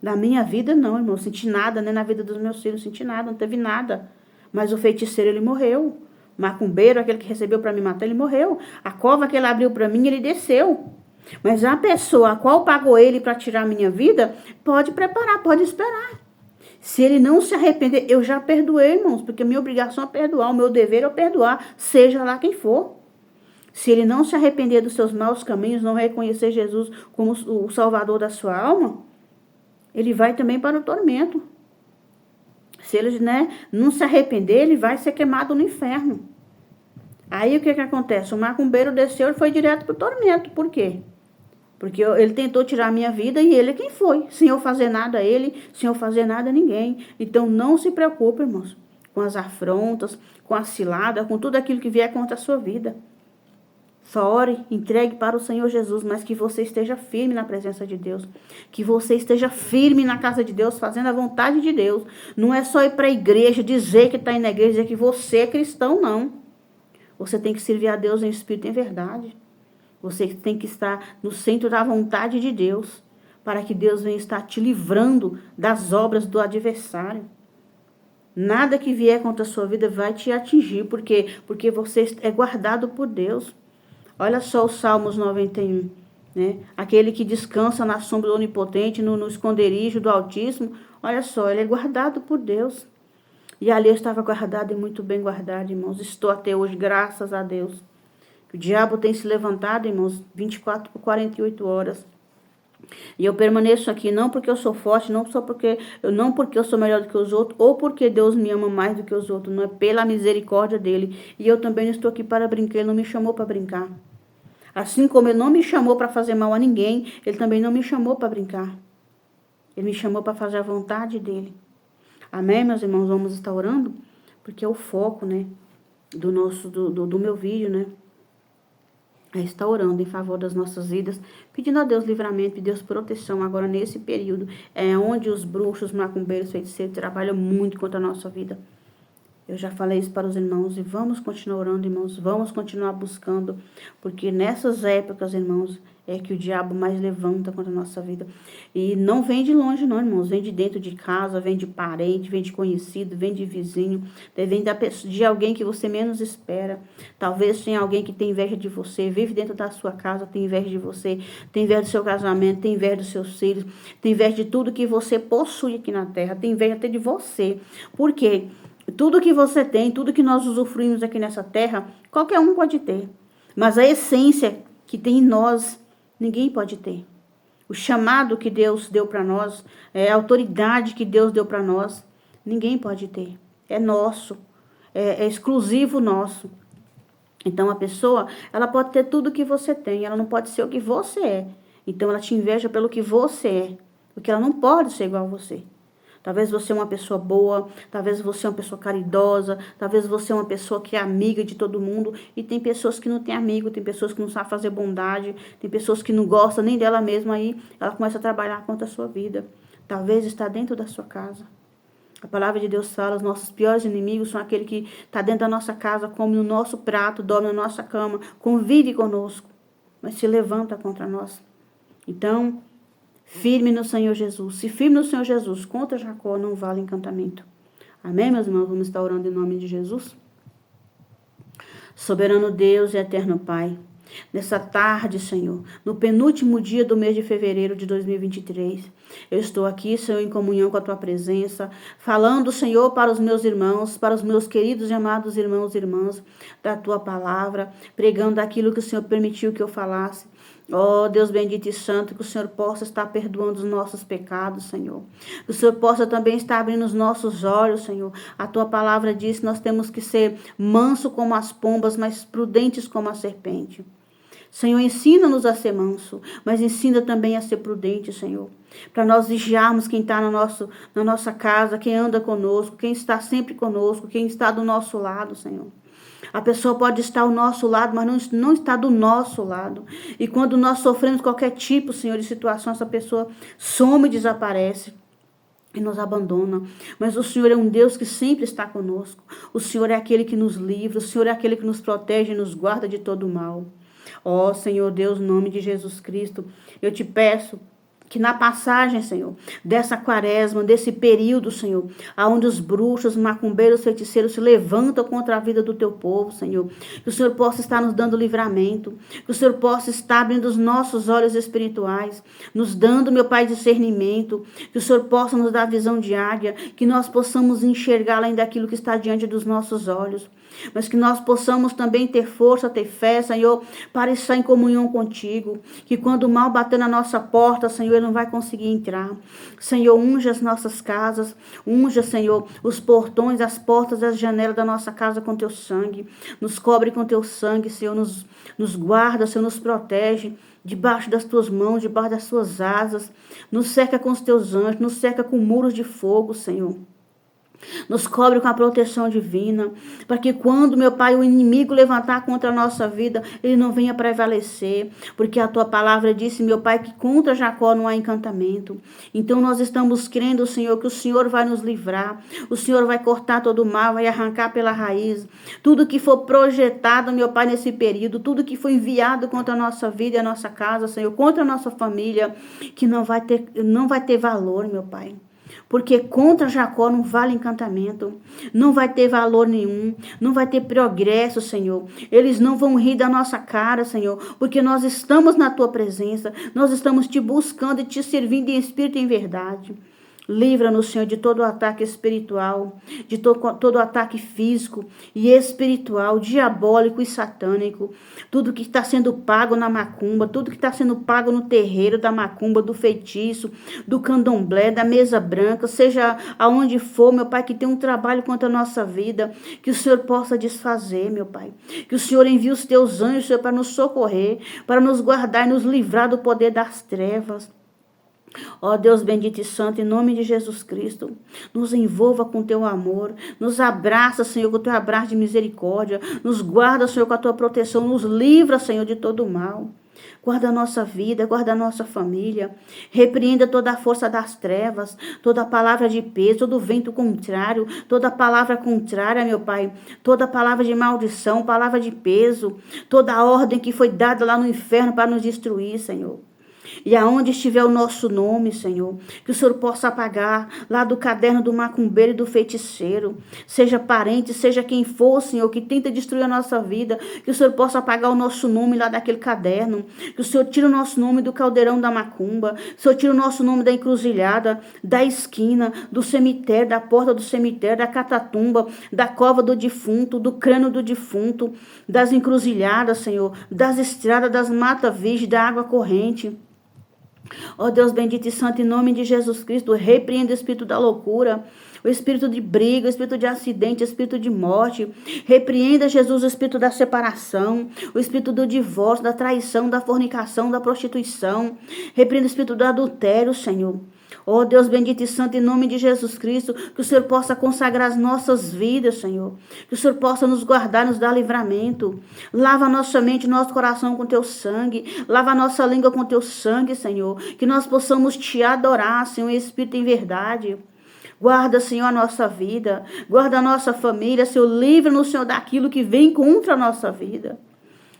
Na minha vida, não, irmão, eu senti nada, nem na vida dos meus filhos, senti nada, não teve nada. Mas o feiticeiro, ele morreu. O macumbeiro, aquele que recebeu para me matar, ele morreu. A cova que ele abriu para mim, ele desceu. Mas a pessoa a qual pagou ele para tirar a minha vida, pode preparar, pode esperar. Se ele não se arrepender, eu já perdoei, irmãos, porque minha obrigação é perdoar, o meu dever é perdoar, seja lá quem for. Se ele não se arrepender dos seus maus caminhos, não reconhecer Jesus como o Salvador da sua alma, ele vai também para o tormento. Se ele, não se arrepender, ele vai ser queimado no inferno. Aí o que acontece? O macumbeiro desceu e foi direto para o tormento. Por quê? Porque ele tentou tirar a minha vida e ele é quem foi. Sem eu fazer nada a ele, sem eu fazer nada a ninguém. Então não se preocupe, irmãos, com as afrontas, com a cilada, com tudo aquilo que vier contra a sua vida. Só ore, entregue para o Senhor Jesus, mas que você esteja firme na presença de Deus. Que você esteja firme na casa de Deus, fazendo a vontade de Deus. Não é só ir para a igreja, dizer que está indo na igreja, dizer que você é cristão, não. Você tem que servir a Deus em espírito e em verdade. Você tem que estar no centro da vontade de Deus, para que Deus venha estar te livrando das obras do adversário. Nada que vier contra a sua vida vai te atingir, porque você é guardado por Deus. Olha só o Salmos 91, Aquele que descansa na sombra do Onipotente, no esconderijo do Altíssimo. Olha só, ele é guardado por Deus. E ali eu estava guardado e muito bem guardado, irmãos. Estou até hoje, graças a Deus. O diabo tem se levantado, irmãos, 24 por 48 horas. E eu permaneço aqui não porque eu sou forte, não porque eu sou melhor do que os outros, ou porque Deus me ama mais do que os outros, não é pela misericórdia dele. E eu também não estou aqui para brincar, ele não me chamou para brincar. Assim como ele não me chamou para fazer mal a ninguém, ele também não me chamou para brincar. Ele me chamou para fazer a vontade dele. Amém, meus irmãos? Vamos estar orando, porque é o foco, do meu vídeo, É estar orando em favor das nossas vidas, pedindo a Deus livramento e Deus proteção agora nesse período, onde os bruxos, macumbeiros, feiticeiros trabalham muito contra a nossa vida. Eu já falei isso para os irmãos e vamos continuar orando, irmãos, vamos continuar buscando, porque nessas épocas, irmãos, é que o diabo mais levanta contra a nossa vida. E não vem de longe não, irmãos, vem de dentro de casa, vem de parente, vem de conhecido, vem de vizinho, vem de alguém que você menos espera. Talvez tenha alguém que tem inveja de você, vive dentro da sua casa, tem inveja de você, tem inveja do seu casamento, tem inveja dos seus filhos, tem inveja de tudo que você possui aqui na terra, tem inveja até de você. Por quê? Tudo que você tem, tudo que nós usufruímos aqui nessa terra, qualquer um pode ter. Mas a essência que tem em nós, ninguém pode ter. O chamado que Deus deu para nós, a autoridade que Deus deu para nós, ninguém pode ter. É nosso, é exclusivo nosso. Então a pessoa, ela pode ter tudo que você tem, ela não pode ser o que você é. Então ela te inveja pelo que você é, porque ela não pode ser igual a você. Talvez você é uma pessoa boa, talvez você é uma pessoa caridosa, talvez você é uma pessoa que é amiga de todo mundo, e tem pessoas que não têm amigo, tem pessoas que não sabem fazer bondade, tem pessoas que não gostam nem dela mesma, aí ela começa a trabalhar contra a sua vida. Talvez está dentro da sua casa. A palavra de Deus fala, os nossos piores inimigos são aqueles que estão dentro da nossa casa, come no nosso prato, dorme na nossa cama, convive conosco, mas se levanta contra nós. Então, firme no Senhor Jesus. Se firme no Senhor Jesus, contra Jacó não vale encantamento. Amém, meus irmãos? Vamos estar orando em nome de Jesus. Soberano Deus e eterno Pai, nessa tarde, Senhor, no penúltimo dia do mês de fevereiro de 2023, eu estou aqui, Senhor, em comunhão com a Tua presença, falando, Senhor, para os meus irmãos, para os meus queridos e amados irmãos e irmãs, da Tua palavra, pregando aquilo que o Senhor permitiu que eu falasse. Ó Deus bendito e santo, que o Senhor possa estar perdoando os nossos pecados, Senhor. Que o Senhor possa também estar abrindo os nossos olhos, Senhor. A Tua palavra diz que nós temos que ser manso como as pombas, mas prudentes como a serpente. Senhor, ensina-nos a ser manso, mas ensina também a ser prudente, Senhor. Para nós vigiarmos quem está na nossa casa, quem anda conosco, quem está sempre conosco, quem está do nosso lado, Senhor. A pessoa pode estar ao nosso lado, mas não está do nosso lado. E quando nós sofremos qualquer tipo, Senhor, de situação, essa pessoa some e desaparece e nos abandona. Mas o Senhor é um Deus que sempre está conosco. O Senhor é aquele que nos livra, o Senhor é aquele que nos protege e nos guarda de todo mal. Ó Senhor Deus, em nome de Jesus Cristo, eu te peço Que na passagem, Senhor, dessa quaresma, desse período, Senhor, aonde os bruxos, macumbeiros, feiticeiros se levantam contra a vida do teu povo, Senhor, que o Senhor possa estar nos dando livramento, que o Senhor possa estar abrindo os nossos olhos espirituais, nos dando, meu Pai, discernimento, que o Senhor possa nos dar visão de águia, que nós possamos enxergar além daquilo que está diante dos nossos olhos, mas que nós possamos também ter força, ter fé, Senhor, para estar em comunhão contigo, que quando o mal bater na nossa porta, Senhor, ele não vai conseguir entrar. Senhor, unja as nossas casas, unja, Senhor, os portões, as portas, as janelas da nossa casa com teu sangue, nos cobre com teu sangue, Senhor, nos guarda, Senhor, nos protege, debaixo das tuas mãos, debaixo das tuas asas, nos cerca com os teus anjos, nos cerca com muros de fogo, Senhor. Nos cobre com a proteção divina, para que quando, meu Pai, o inimigo levantar contra a nossa vida, ele não venha prevalecer, porque a tua palavra disse, meu Pai, que contra Jacó não há encantamento. Então nós estamos crendo, Senhor, que o Senhor vai nos livrar, o Senhor vai cortar todo o mal, vai arrancar pela raiz, tudo que for projetado, meu Pai, nesse período, tudo que foi enviado contra a nossa vida e a nossa casa, Senhor, contra a nossa família, que não vai ter valor, meu Pai. Porque contra Jacó não vale encantamento, não vai ter valor nenhum, não vai ter progresso, Senhor. Eles não vão rir da nossa cara, Senhor, porque nós estamos na tua presença, nós estamos te buscando e te servindo em espírito e em verdade. Livra-nos, Senhor, de todo ataque espiritual, de todo ataque físico e espiritual, diabólico e satânico. Tudo que está sendo pago na macumba, tudo que está sendo pago no terreiro da macumba, do feitiço, do candomblé, da mesa branca, seja aonde for, meu Pai, que tem um trabalho contra a nossa vida, que o Senhor possa desfazer, meu Pai. Que o Senhor envie os teus anjos, Senhor, para nos socorrer, para nos guardar e nos livrar do poder das trevas. Ó Deus bendito e santo, em nome de Jesus Cristo, nos envolva com teu amor, nos abraça, Senhor, com teu abraço de misericórdia, nos guarda, Senhor, com a tua proteção, nos livra, Senhor, de todo o mal. Guarda a nossa vida, guarda a nossa família, repreenda toda a força das trevas, toda a palavra de peso, todo o vento contrário, toda a palavra contrária, meu Pai, toda a palavra de maldição, palavra de peso, toda a ordem que foi dada lá no inferno para nos destruir, Senhor. E aonde estiver o nosso nome, Senhor, que o Senhor possa apagar lá do caderno do macumbeiro e do feiticeiro, seja parente, seja quem for, Senhor, que tenta destruir a nossa vida, que o Senhor possa apagar o nosso nome lá daquele caderno, que o Senhor tire o nosso nome do caldeirão da macumba, que o Senhor tire o nosso nome da encruzilhada, da esquina, do cemitério, da porta do cemitério, da catatumba, da cova do defunto, do crânio do defunto, das encruzilhadas, Senhor, das estradas, das matas virgens, da água corrente. Ó Deus bendito e santo, em nome de Jesus Cristo, repreenda o espírito da loucura, o espírito de briga, o espírito de acidente, o espírito de morte. Repreenda, Jesus, o espírito da separação, o espírito do divórcio, da traição, da fornicação, da prostituição. Repreenda o espírito do adultério, Senhor. Ó Deus bendito e santo, em nome de Jesus Cristo, que o Senhor possa consagrar as nossas vidas, Senhor. Que o Senhor possa nos guardar, nos dar livramento. Lava a nossa mente, nosso coração com teu sangue. Lava a nossa língua com teu sangue, Senhor. Que nós possamos te adorar, Senhor, em espírito e em verdade. Guarda, Senhor, a nossa vida. Guarda a nossa família, Senhor. Livra-nos, Senhor, daquilo que vem contra a nossa vida.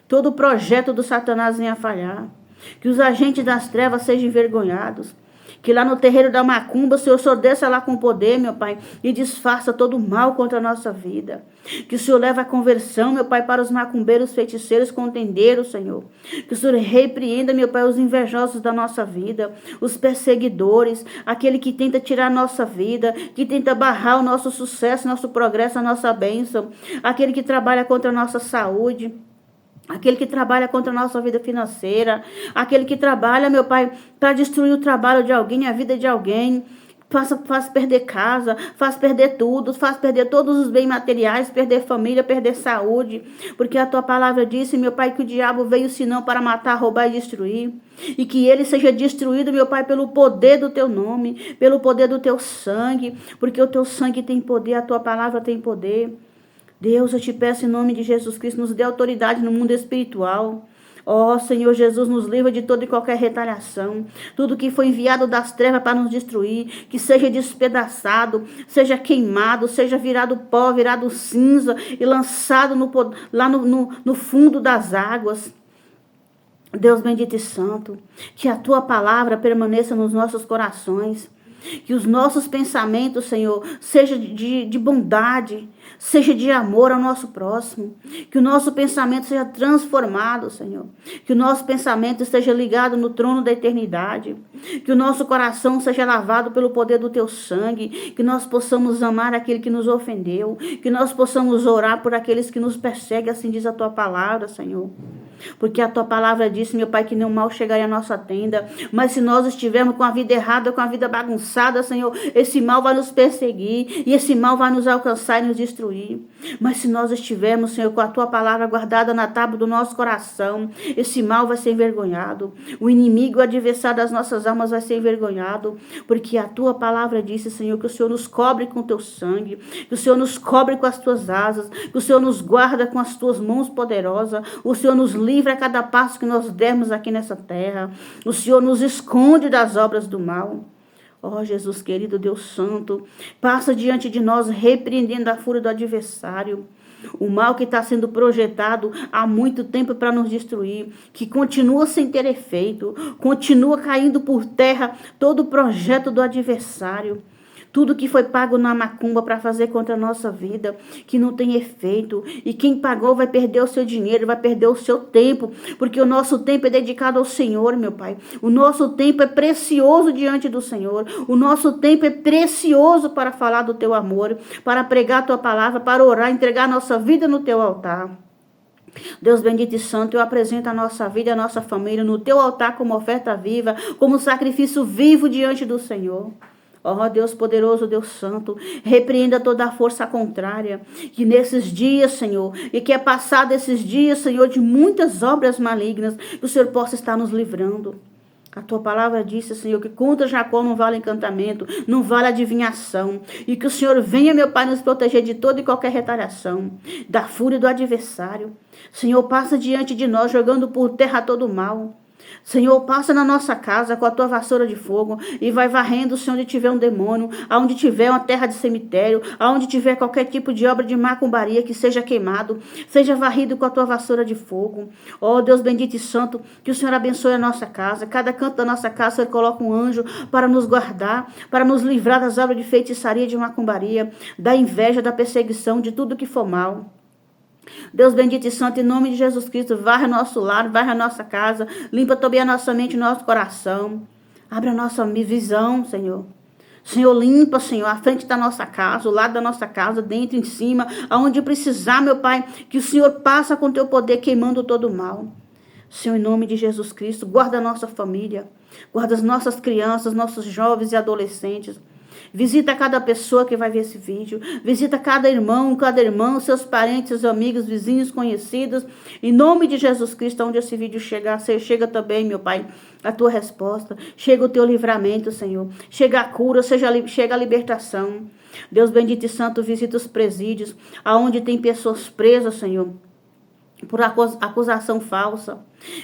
Todo o projeto do Satanás venha falhar. Que os agentes das trevas sejam envergonhados. Que lá no terreiro da macumba, o Senhor desça lá com poder, meu Pai, e desfaça todo o mal contra a nossa vida. Que o Senhor leve a conversão, meu Pai, para os macumbeiros, feiticeiros, contendeiros, Senhor. Que o Senhor repreenda, meu Pai, os invejosos da nossa vida, os perseguidores, aquele que tenta tirar a nossa vida, que tenta barrar o nosso sucesso, nosso progresso, a nossa bênção, aquele que trabalha contra a nossa saúde, aquele que trabalha contra a nossa vida financeira, aquele que trabalha, meu Pai, para destruir o trabalho de alguém, a vida de alguém, faz perder casa, faz perder tudo, faz perder todos os bens materiais, perder família, perder saúde, porque a tua palavra disse, meu Pai, que o diabo veio senão para matar, roubar e destruir, e que ele seja destruído, meu Pai, pelo poder do teu nome, pelo poder do teu sangue, porque o teu sangue tem poder, a tua palavra tem poder. Deus, eu te peço em nome de Jesus Cristo, nos dê autoridade no mundo espiritual. Ó Senhor Jesus, nos livra de toda e qualquer retaliação. Tudo que foi enviado das trevas para nos destruir, que seja despedaçado, seja queimado, seja virado pó, virado cinza e lançado lá no fundo das águas. Deus bendito e santo, que a tua palavra permaneça nos nossos corações. Que os nossos pensamentos, Senhor, seja de bondade, seja de amor ao nosso próximo. Que o nosso pensamento seja transformado, Senhor. Que o nosso pensamento esteja ligado no trono da eternidade. Que o nosso coração seja lavado pelo poder do teu sangue. Que nós possamos amar aquele que nos ofendeu. Que nós possamos orar por aqueles que nos perseguem, assim diz a tua palavra, Senhor. Porque a tua palavra disse, meu Pai, que nenhum mal chegaria à nossa tenda. Mas se nós estivermos com a vida errada, com a vida bagunçada, Senhor, esse mal vai nos perseguir. E esse mal vai nos alcançar e nos destruir. Mas se nós estivermos, Senhor, com a tua palavra guardada na tábua do nosso coração, esse mal vai ser envergonhado. O inimigo, o adversário das nossas almas vai ser envergonhado. Porque a tua palavra disse, Senhor, que o Senhor nos cobre com o teu sangue. Que o Senhor nos cobre com as tuas asas. Que o Senhor nos guarda com as tuas mãos poderosas. O Senhor nos livra a cada passo que nós dermos aqui nessa terra. O Senhor nos esconde das obras do mal. Ó Jesus querido, Deus santo, passa diante de nós repreendendo a fúria do adversário. O mal que está sendo projetado há muito tempo para nos destruir, que continua sem ter efeito, continua caindo por terra todo o projeto do adversário. Tudo que foi pago na macumba para fazer contra a nossa vida, que não tem efeito. E quem pagou vai perder o seu dinheiro, vai perder o seu tempo. Porque o nosso tempo é dedicado ao Senhor, meu Pai. O nosso tempo é precioso diante do Senhor. O nosso tempo é precioso para falar do teu amor, para pregar a tua palavra, para orar, entregar a nossa vida no teu altar. Deus bendito e santo, eu apresento a nossa vida, a nossa família no teu altar como oferta viva, como sacrifício vivo diante do Senhor. Ó Deus poderoso, Deus santo, repreenda toda a força contrária, que nesses dias, Senhor, e que é passado esses dias, Senhor, de muitas obras malignas, que o Senhor possa estar nos livrando. A tua palavra disse, Senhor, que contra Jacó não vale encantamento, não vale adivinhação, e que o Senhor venha, meu Pai, nos proteger de toda e qualquer retaliação, da fúria do adversário. Senhor, passa diante de nós, jogando por terra todo o mal. Senhor, passa na nossa casa com a tua vassoura de fogo e vai varrendo, Senhor, onde tiver um demônio, aonde tiver uma terra de cemitério, aonde tiver qualquer tipo de obra de macumbaria que seja queimado, seja varrido com a tua vassoura de fogo. Ó Deus bendito e santo, que o Senhor abençoe a nossa casa, cada canto da nossa casa, Senhor, coloca um anjo para nos guardar, para nos livrar das obras de feitiçaria, de macumbaria, da inveja, da perseguição, de tudo que for mal. Deus bendito e santo, em nome de Jesus Cristo, varre nosso lar, varre a nossa casa, limpa também a nossa mente e nosso coração. Abre a nossa visão, Senhor. Senhor, limpa, Senhor, a frente da nossa casa, o lado da nossa casa, dentro, em cima, aonde precisar, meu Pai, que o Senhor passa com teu poder queimando todo o mal. Senhor, em nome de Jesus Cristo, guarda a nossa família, guarda as nossas crianças, nossos jovens e adolescentes. Visita cada pessoa que vai ver esse vídeo. Visita cada irmão, seus parentes, seus amigos, vizinhos, conhecidos. Em nome de Jesus Cristo, onde esse vídeo chegar, chega também, meu Pai, a tua resposta. Chega o teu livramento, Senhor. Chega a cura, chega a libertação. Deus bendito e santo, visita os presídios, aonde tem pessoas presas, Senhor, por acusação falsa.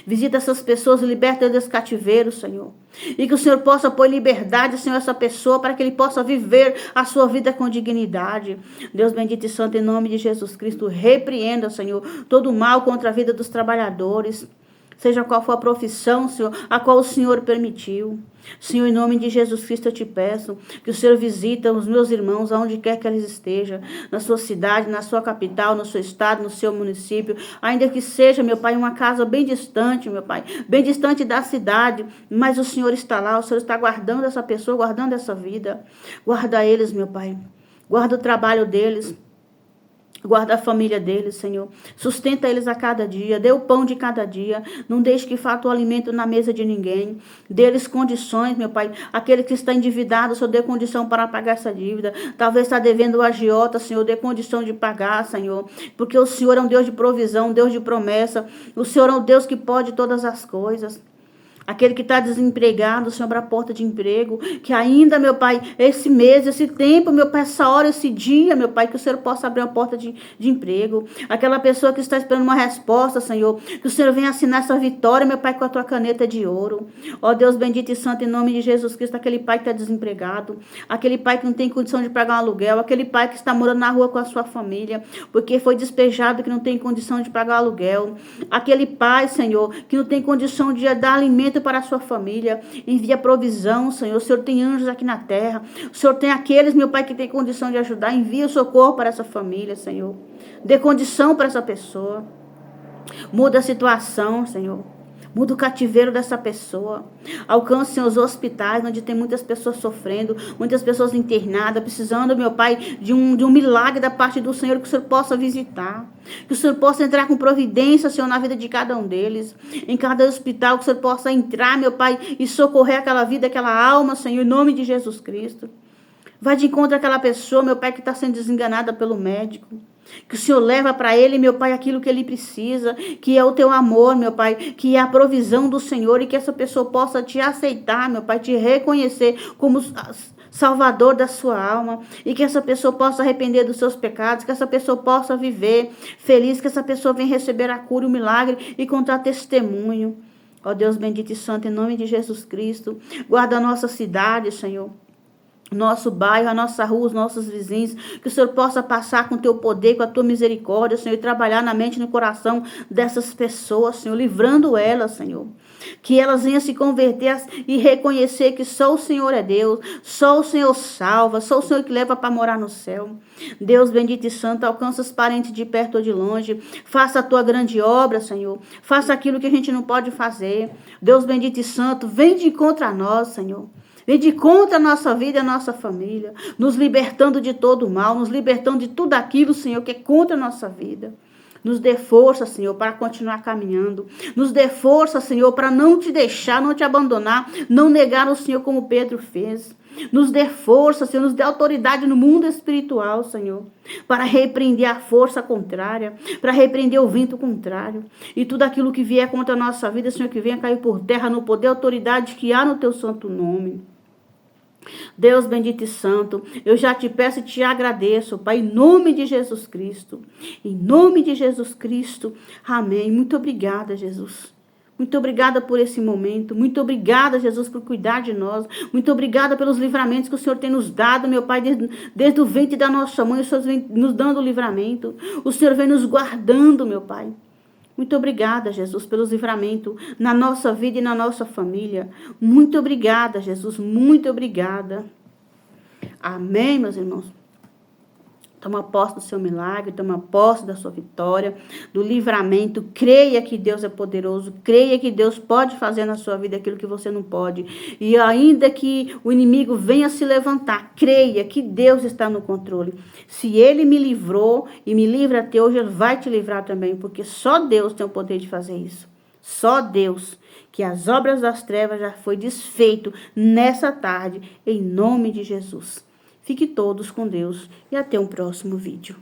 Visita essas pessoas e liberta desse cativeiro, Senhor. E que o Senhor possa pôr liberdade, Senhor, essa pessoa, para que ele possa viver a sua vida com dignidade. Deus bendito e santo, em nome de Jesus Cristo, repreenda, Senhor, todo o mal contra a vida dos trabalhadores. Seja qual for a profissão, Senhor, a qual o Senhor permitiu. Senhor, em nome de Jesus Cristo, eu te peço que o Senhor visita os meus irmãos, aonde quer que eles estejam, na sua cidade, na sua capital, no seu estado, no seu município, ainda que seja, meu Pai, uma casa bem distante, meu Pai, bem distante da cidade, mas o Senhor está lá, o Senhor está guardando essa pessoa, guardando essa vida. Guarda eles, meu Pai, guarda o trabalho deles. Guarda a família deles, Senhor. Sustenta eles a cada dia. Dê o pão de cada dia. Não deixe que falte o alimento na mesa de ninguém. Dê-lhes condições, meu Pai. Aquele que está endividado, Senhor, dê condição para pagar essa dívida. Talvez está devendo o agiota, Senhor, dê condição de pagar, Senhor. Porque o Senhor é um Deus de provisão, um Deus de promessa. O Senhor é um Deus que pode todas as coisas. Aquele que está desempregado, Senhor, abra a porta de emprego. Que ainda, meu Pai, esse mês, esse tempo, meu Pai, essa hora, esse dia, meu Pai, que o Senhor possa abrir uma porta de emprego. Aquela pessoa que está esperando uma resposta, Senhor, que o Senhor venha assinar essa vitória, meu Pai, com a tua caneta de ouro. Ó Deus bendito e santo, em nome de Jesus Cristo, aquele pai que está desempregado, aquele pai que não tem condição de pagar um aluguel, aquele pai que está morando na rua com a sua família, porque foi despejado, que não tem condição de pagar o aluguel. Aquele pai, Senhor, que não tem condição de dar alimento para a sua família, envia provisão, Senhor. O Senhor tem anjos aqui na terra. O Senhor tem aqueles, meu Pai, que tem condição de ajudar. Envia o socorro para essa família, Senhor. Dê condição para essa pessoa. Muda a situação, Senhor. Muda o cativeiro dessa pessoa. Alcance, Senhor, os hospitais, onde tem muitas pessoas sofrendo, muitas pessoas internadas, precisando, meu Pai, de um milagre da parte do Senhor, que o Senhor possa visitar. Que o Senhor possa entrar com providência, Senhor, na vida de cada um deles. Em cada hospital, que o Senhor possa entrar, meu Pai, e socorrer aquela vida, aquela alma, Senhor, em nome de Jesus Cristo. Vai de encontro àquela pessoa, meu Pai, que está sendo desenganada pelo médico. Que o Senhor leva para ele, meu Pai, aquilo que ele precisa, que é o teu amor, meu Pai, que é a provisão do Senhor, e que essa pessoa possa te aceitar, meu Pai, te reconhecer como Salvador da sua alma, e que essa pessoa possa arrepender dos seus pecados, que essa pessoa possa viver feliz, que essa pessoa venha receber a cura, o milagre e contar testemunho. Ó Deus bendito e santo, em nome de Jesus Cristo, guarda a nossa cidade, Senhor. Nosso bairro, a nossa rua, os nossos vizinhos, que o Senhor possa passar com o teu poder, com a tua misericórdia, Senhor, e trabalhar na mente e no coração dessas pessoas, Senhor, livrando elas, Senhor. Que elas venham se converter e reconhecer que só o Senhor é Deus, só o Senhor salva, só o Senhor que leva para morar no céu. Deus bendito e santo, alcança os parentes de perto ou de longe, faça a tua grande obra, Senhor, faça aquilo que a gente não pode fazer. Deus bendito e santo, vem de encontro a nós, Senhor. Vem de contra a nossa vida e a nossa família, nos libertando de todo o mal, nos libertando de tudo aquilo, Senhor, que é contra a nossa vida. Nos dê força, Senhor, para continuar caminhando. Nos dê força, Senhor, para não te deixar, não te abandonar, não negar o Senhor como Pedro fez. Nos dê força, Senhor, nos dê autoridade no mundo espiritual, Senhor, para repreender a força contrária, para repreender o vento contrário. E tudo aquilo que vier contra a nossa vida, Senhor, que venha cair por terra no poder e autoridade que há no teu santo nome. Deus bendito e santo, eu já te peço e te agradeço, Pai, em nome de Jesus Cristo. Em nome de Jesus Cristo. Amém. Muito obrigada, Jesus. Muito obrigada por esse momento. Muito obrigada, Jesus, por cuidar de nós. Muito obrigada pelos livramentos que o Senhor tem nos dado, meu Pai, desde o ventre da nossa mãe. O Senhor vem nos dando livramento. O Senhor vem nos guardando, meu Pai. Muito obrigada, Jesus, pelos livramentos na nossa vida e na nossa família. Muito obrigada, Jesus, muito obrigada. Amém, meus irmãos? Toma posse do seu milagre, toma posse da sua vitória, do livramento. Creia que Deus é poderoso, creia que Deus pode fazer na sua vida aquilo que você não pode. E ainda que o inimigo venha se levantar, creia que Deus está no controle. Se Ele me livrou e me livra até hoje, Ele vai te livrar também, porque só Deus tem o poder de fazer isso. Só Deus, que as obras das trevas já foi desfeito nessa tarde, em nome de Jesus. Fique todos com Deus e até um próximo vídeo.